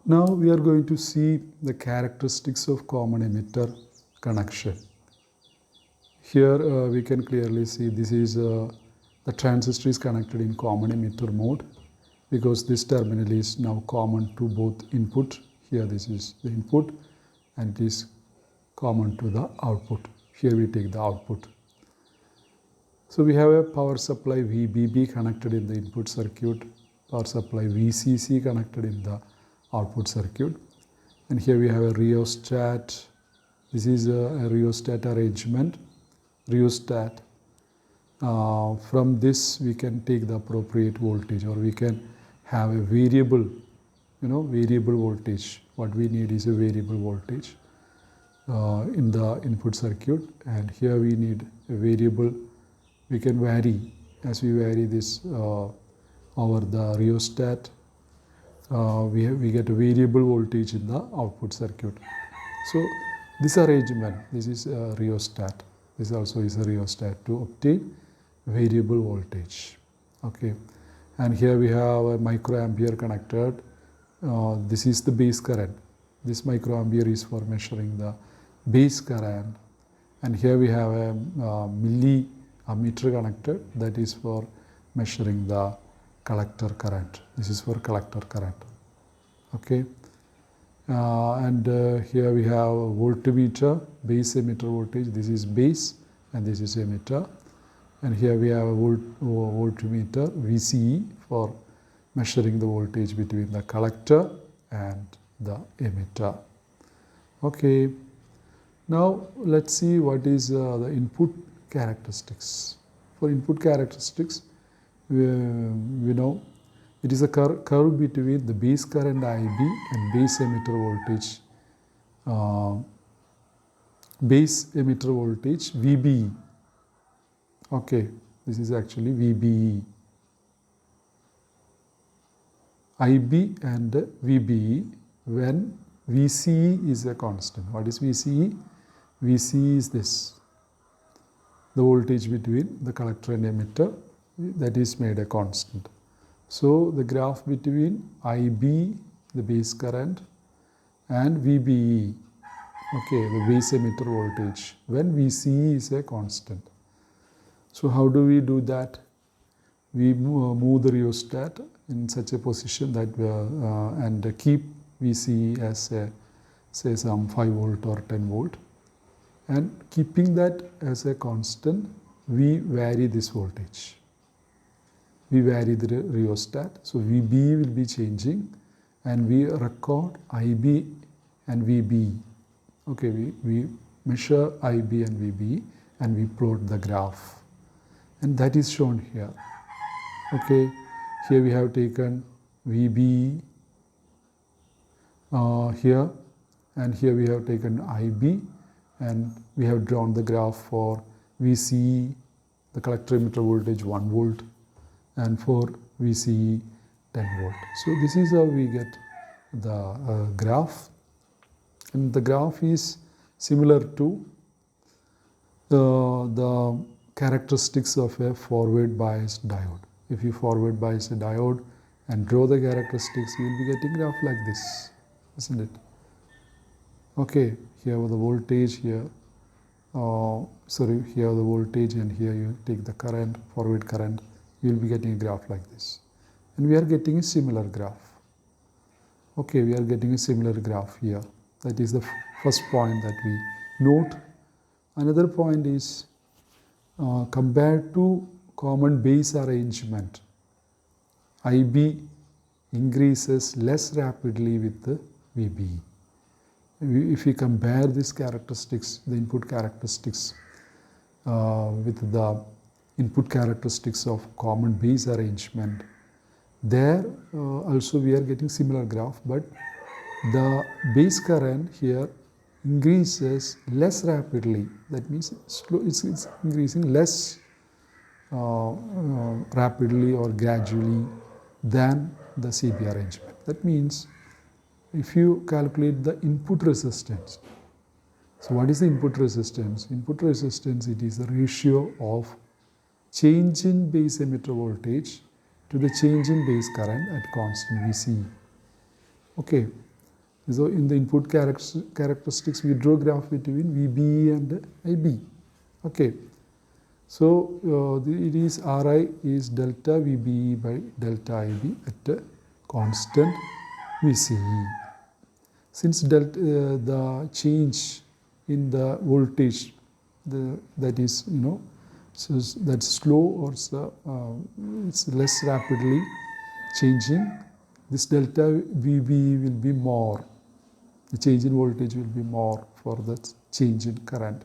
Now we are going to see the characteristics of common emitter connection. Here we can clearly see this is the transistor is connected in common emitter mode because this terminal is now common to both input. Here this is the input and it is common to the output. Here we take the output. So we have a power supply VBB connected in the input circuit, power supply VCC connected in the output circuit, and here we have a rheostat. This is a rheostat arrangement. Rheostat. From this we can take the appropriate voltage, or we can have a variable, variable voltage. What we need is a variable voltage in the input circuit, and here we need a variable. We can vary as we vary this over the rheostat. We get a variable voltage in the output circuit. So this arrangement, this is a rheostat. This also is a rheostat to obtain variable voltage. Okay, and here we have a microampere connected. This is the base current. This microampere is for measuring the base current, and here we have a milliammeter connected, that is for measuring the collector current. This is for collector current. Okay, and here we have a voltmeter, base emitter voltage. This is base and this is emitter, and here we have a voltmeter VCE for measuring the voltage between the collector and the emitter. Okay, now let's see what is the input characteristics. For input characteristics, we know it is a curve between the base current IB and base emitter voltage VBE. Okay, this is actually VBE. IB and VBE when VCE is a constant. What is VCE? VCE is this, the voltage between the collector and emitter, that is made a constant. So the graph between IB, the base current, and VBE, okay, the base emitter voltage, when VCE is a constant. So how do we do that? We move the rheostat in such a position that and keep VCE as a, say, some 5 volt or 10 volt, and keeping that as a constant, we vary this voltage. We vary the rheostat, so VB will be changing, and we record IB and VB. Okay, we measure IB and VB and we plot the graph, and that is shown here. Okay, here we have taken VB here, and here we have taken IB, and we have drawn the graph for VCE, the collector emitter voltage 1 volt, and for VCE 10 volt. So this is how we get the graph, and the graph is similar to the characteristics of a forward biased diode. If you forward bias a diode and draw the characteristics, you will be getting graph like this, isn't it? Okay, here the voltage, here here the voltage, and here you take the current, forward current, you will be getting a graph like this. And we are getting a similar graph. Okay, we are getting a similar graph here. That is the first point that we note. Another point is compared to common base arrangement, IB increases less rapidly with the VBE. If we compare these characteristics, the input characteristics with the input characteristics of common base arrangement, there also we are getting similar graph, but the base current here increases less rapidly. That means it's increasing less rapidly or gradually than the CB arrangement. That means if you calculate the input resistance, so what is the input resistance? Input resistance, it is the ratio of change in base emitter voltage to the change in base current at constant VCE. Okay, So in the input characteristics, we draw graph between VBE and IB. Okay. So it is Ri is delta VBE by delta IB at a constant VCE. Since the change in the voltage, that is, so that's slow or it's less rapidly changing, this delta VBE will be more. The change in voltage will be more for the change in current.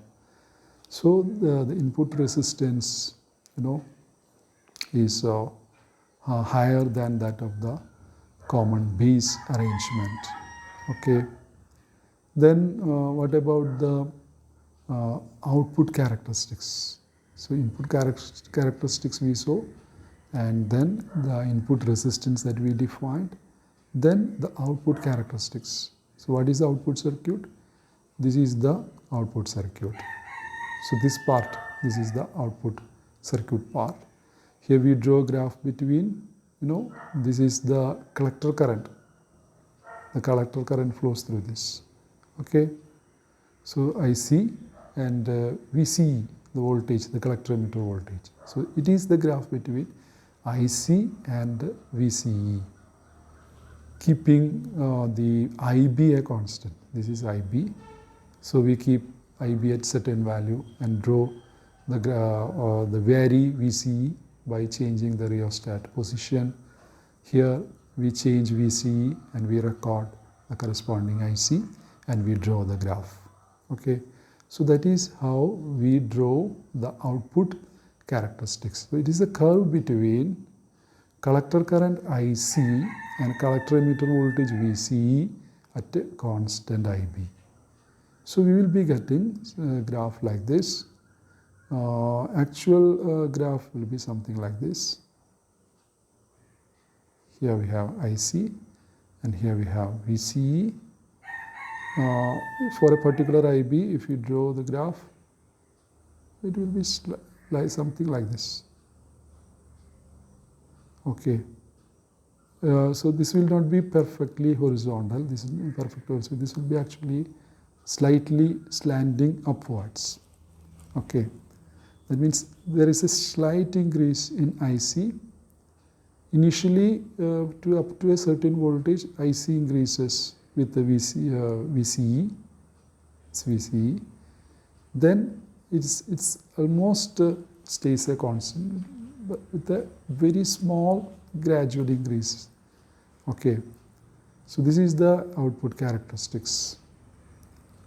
So the input resistance, is higher than that of the common base arrangement. Okay. Then what about the output characteristics? So input characteristics we saw, and then the input resistance that we defined, then the output characteristics. So what is the output circuit? This is the output circuit. So this part, this is the output circuit part. Here we draw a graph between, this is the collector current. The collector current flows through this. Okay. So IC and VCE, the voltage, the collector emitter voltage. So it is the graph between IC and VCE, keeping the IB a constant. This is IB. So we keep IB at certain value and draw the vary VCE by changing the rheostat position. Here we change VCE and we record the corresponding IC and we draw the graph. Okay. So that is how we draw the output characteristics. So it is a curve between collector current IC and collector emitter voltage VCE at a constant IB. So we will be getting a graph like this. Actual graph will be something like this. Here we have IC and here we have VCE. For a particular IB, if you draw the graph, it will be like something like this. Okay. So this will not be perfectly horizontal. This is imperfect also. This will be actually slightly slanting upwards. Okay. That means there is a slight increase in IC. Initially, up to a certain voltage, IC increases with the VCE. It's VCE. Then it's almost stays a constant, but with a very small gradual increase. Okay. So this is the output characteristics.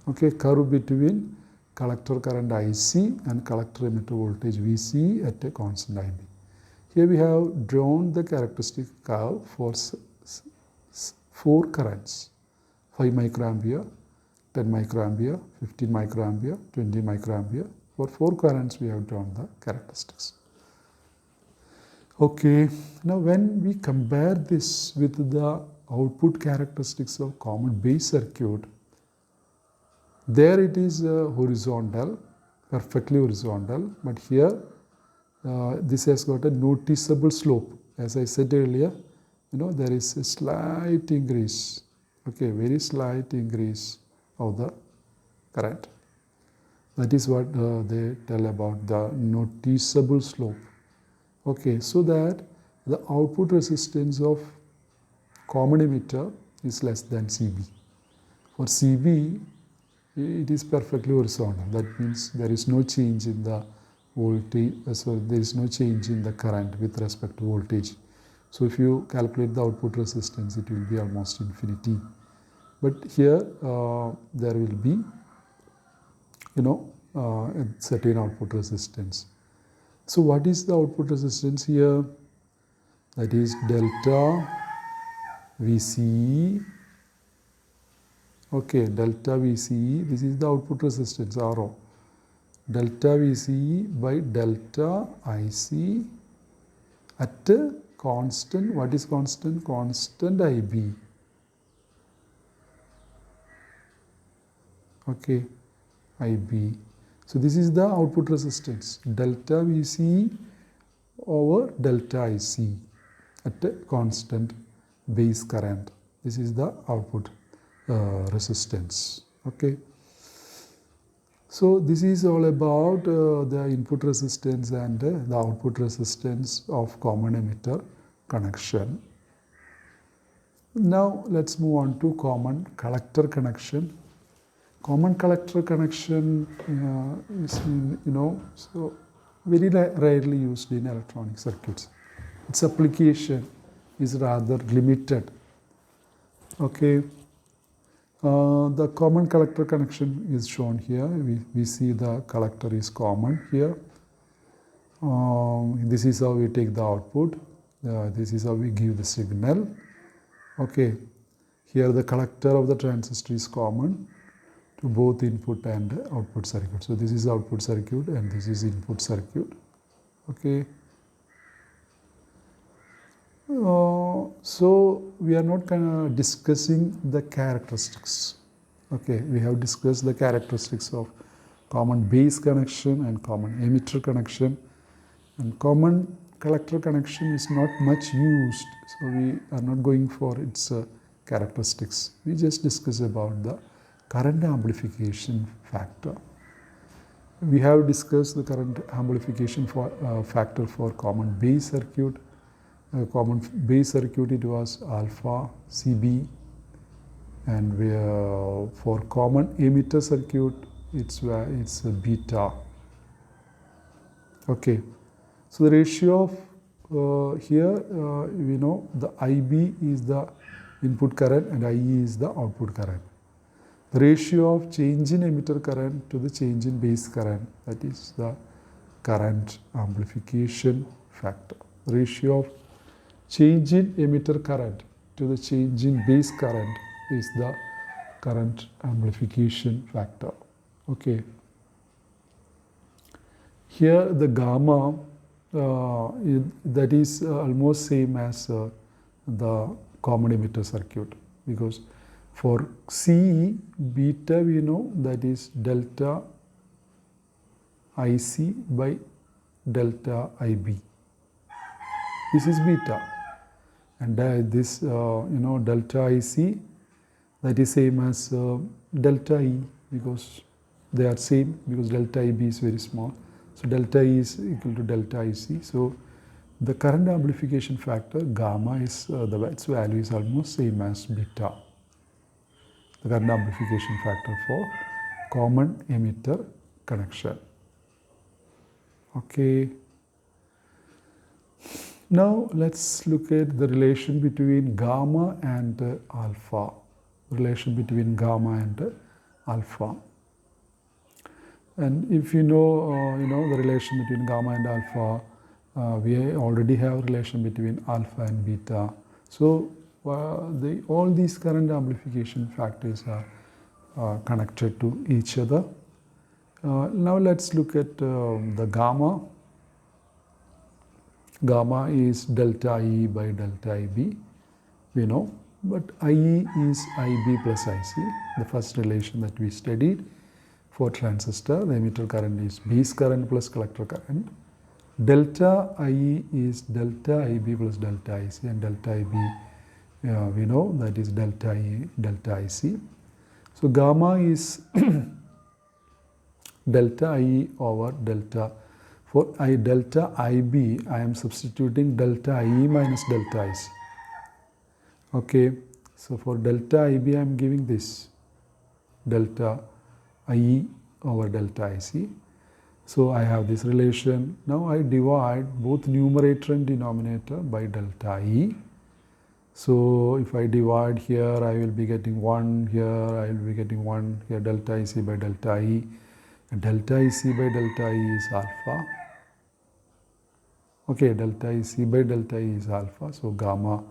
Okay, curve between collector current IC and collector emitter voltage VCE at a constant IB. Here we have drawn the characteristic curve for 4 currents, 5 microampere, 10 microampere, 15 microampere, 20 microampere. For 4 currents we have drawn the characteristics. Okay, now when we compare this with the output characteristics of common base circuit, there it is horizontal, perfectly horizontal, but here this has got a noticeable slope. As I said earlier, there is a slight increase, okay, very slight increase of the current. That is what they tell about the noticeable slope. Okay, so that the output resistance of common emitter is less than CB. For CB, it is perfectly horizontal. That means there is no change in the voltage, so there is no change in the current with respect to voltage. So if you calculate the output resistance, it will be almost infinity. But here there will be, a certain output resistance. So what is the output resistance here? That is delta VCE. Okay, delta VCE, this is the output resistance, RO. Delta VCE by delta IC at a constant, what is constant? Constant IB. Okay, IB. So this is the output resistance, delta VCE over delta IC at a constant base current. This is the output resistance. Okay. So this is all about the input resistance and the output resistance of common emitter connection. Now let's move on to common collector connection. Common collector connection is, so very rarely used in electronic circuits. Its application is rather limited. Okay. The common collector connection is shown here. We see the collector is common here. This is how we take the output. This is how we give the signal. Okay. Here the collector of the transistor is common to both input and output circuit. So this is output circuit and this is input circuit. Okay. So we are not discussing the characteristics. Okay, we have discussed the characteristics of common base connection and common emitter connection, and common collector connection is not much used, so we are not going for its characteristics. We just discuss about the current amplification factor. We have discussed the current amplification factor for common base circuit. Common base circuit, it was alpha CB, and for common emitter circuit it's beta. Okay, so the ratio of here we know the IB is the input current and IE is the output current. The ratio of change in emitter current to the change in base current, that is the current amplification factor. The ratio of change in emitter current to the change in base current is the current amplification factor. Okay. Here the gamma that is almost same as the common emitter circuit, because for CE beta we know that is delta IC by delta IB. This is beta, and this delta IC, that is same as delta E, because they are same, because delta IB is very small. So delta E is equal to delta IC. So the current amplification factor gamma is its value is almost same as beta. The current amplification factor for common emitter connection. Okay. Now let's look at the relation between gamma and alpha. Relation between gamma and alpha. And if you know the relation between gamma and alpha, we already have relation between alpha and beta. So all these current amplification factors are connected to each other. Now let's look at the gamma. Gamma is delta IE by delta IB, we know, but IE is IB plus IC, the first relation that we studied. For transistor, the emitter current is base current plus collector current. Delta IE is delta IB plus delta IC, and delta IB we know that is delta IE, delta IC. So gamma is delta IE over delta. For delta IB, I am substituting delta IE minus delta IC. Okay, so for delta IB, I am giving this delta IE over delta IC. So I have this relation. Now I divide both numerator and denominator by delta IE. So if I divide here, I will be getting 1, here I will be getting 1, here delta IC by delta IE. And delta IC by delta IE is alpha. Okay, delta IC by delta E is alpha. So gamma,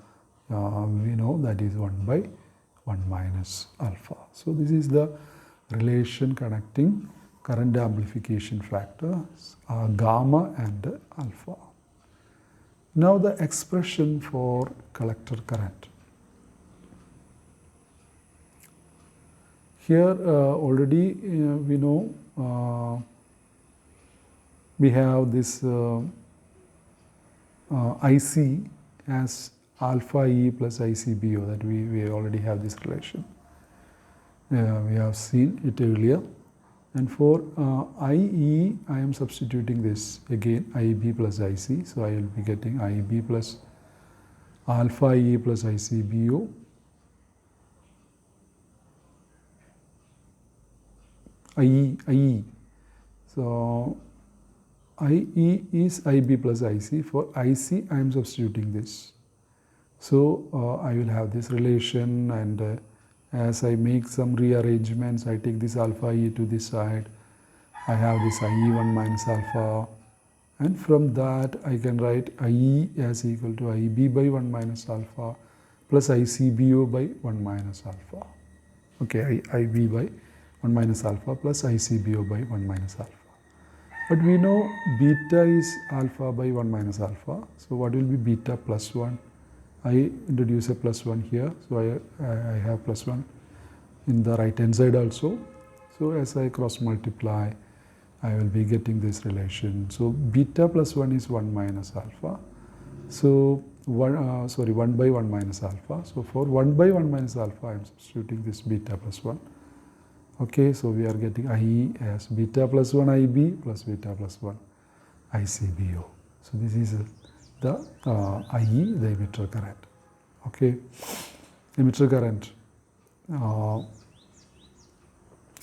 we know that is 1 by 1 minus alpha. So this is the relation connecting current amplification factors gamma and alpha. Now the expression for collector current. Here already we know we have this IC as alpha E plus ICBO, that we already have this relation. We have seen it earlier. And for IE, I am substituting this again, IB plus IC. So I will be getting IB plus alpha E plus ICBO. IE. So IE is IB plus IC. For IC, I am substituting this. So I will have this relation, and as I make some rearrangements, I take this alpha E to this side. I have this IE1 minus alpha, and from that I can write IE as equal to IB by 1 minus alpha plus ICBO by 1 minus alpha. Okay, IB by 1 minus alpha plus ICBO by 1 minus alpha. But we know beta is alpha by 1 minus alpha. So what will be beta plus 1? I introduce a plus 1 here. So I have plus 1 in the right hand side also. So as I cross multiply, I will be getting this relation. So beta plus 1 is 1 minus alpha. So 1 by 1 minus alpha. So for 1 by 1 minus alpha, I am substituting this beta plus 1. Okay, so we are getting IE as beta plus 1 IB plus beta plus 1 ICBO. So this is the IE, the emitter current. Okay, emitter current.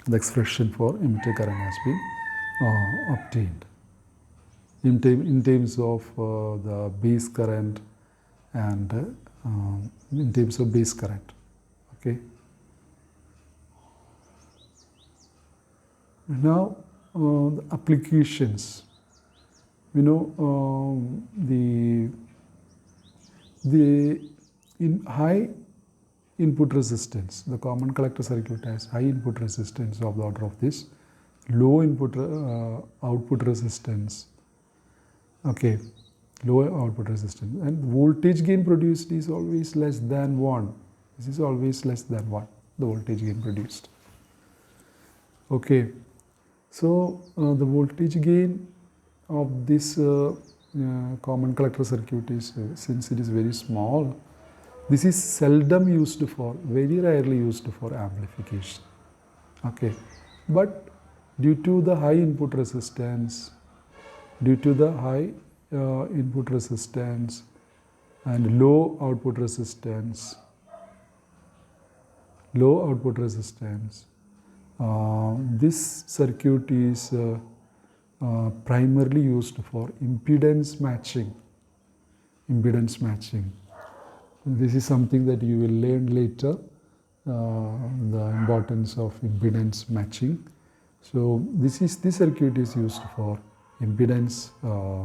The expression for emitter current has been obtained in terms of the base current and in terms of base current. Okay. Now the applications. We know the in high input resistance, the common collector circuit has high input resistance of the order of this, low input output resistance. Okay, low output resistance, and voltage gain produced is always less than 1. This is always less than 1, the voltage gain produced. Okay, so the voltage gain of this common collector circuit is, since it is very small, this is seldom used for, very rarely used for amplification. Okay, but due to the high input resistance, and low output resistance, this circuit is primarily used for impedance matching. This is something that you will learn later, the importance of impedance matching. So this circuit is used for impedance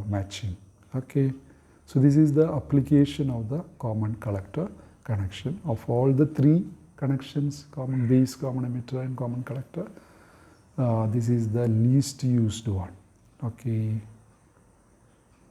matching. Okay, so this is the application of the common collector connection. Of all the three connections, common base, common emitter and common collector, this is the least used one. Okay.